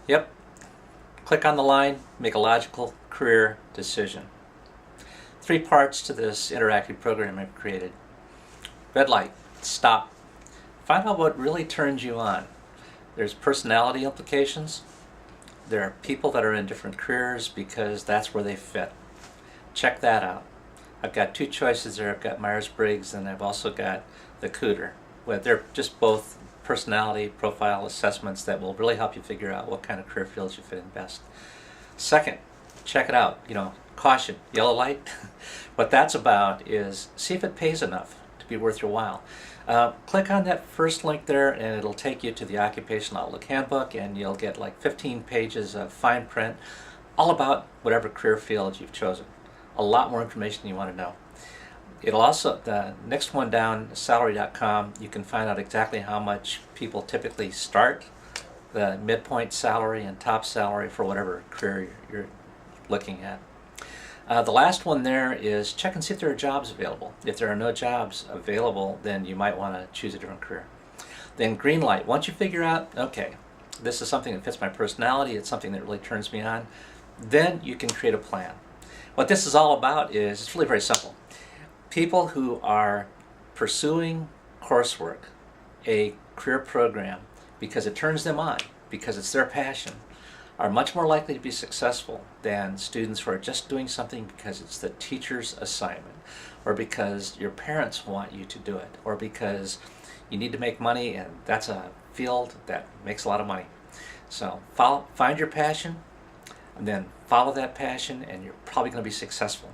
Yep. Click on the line, make a logical career decision. 3 parts to this interactive program I've created. Red light, stop. Find out what really turns you on. There's personality implications. There are people that are in different careers because that's where they fit. Check that out. I've got 2 choices there. I've got Myers-Briggs and I've also got the Cooter. Well, they're just both personality profile assessments that will really help you figure out what kind of career fields you fit in best. Second, check it out. Caution, yellow light. What that's about is see if it pays enough to be worth your while. Click on that first link there and it'll take you to the Occupational Outlook Handbook, and you'll get like 15 pages of fine print all about whatever career field you've chosen. A lot more information you want to know. It'll also, the next one down, salary.com, you can find out exactly how much people typically start, the midpoint salary and top salary for whatever career you're looking at. The last one there is check and see if there are jobs available. If there are no jobs available, then you might want to choose a different career. Then green light. Once you figure out, okay, this is something that fits my personality, it's something that really turns me on, then you can create a plan. What this is all about is, it's really very simple. People who are pursuing coursework, a career program, because it turns them on, because it's their passion, are much more likely to be successful than students who are just doing something because it's the teacher's assignment, or because your parents want you to do it, or because you need to make money and that's a field that makes a lot of money. So find your passion, and then follow that passion, and you're probably going to be successful.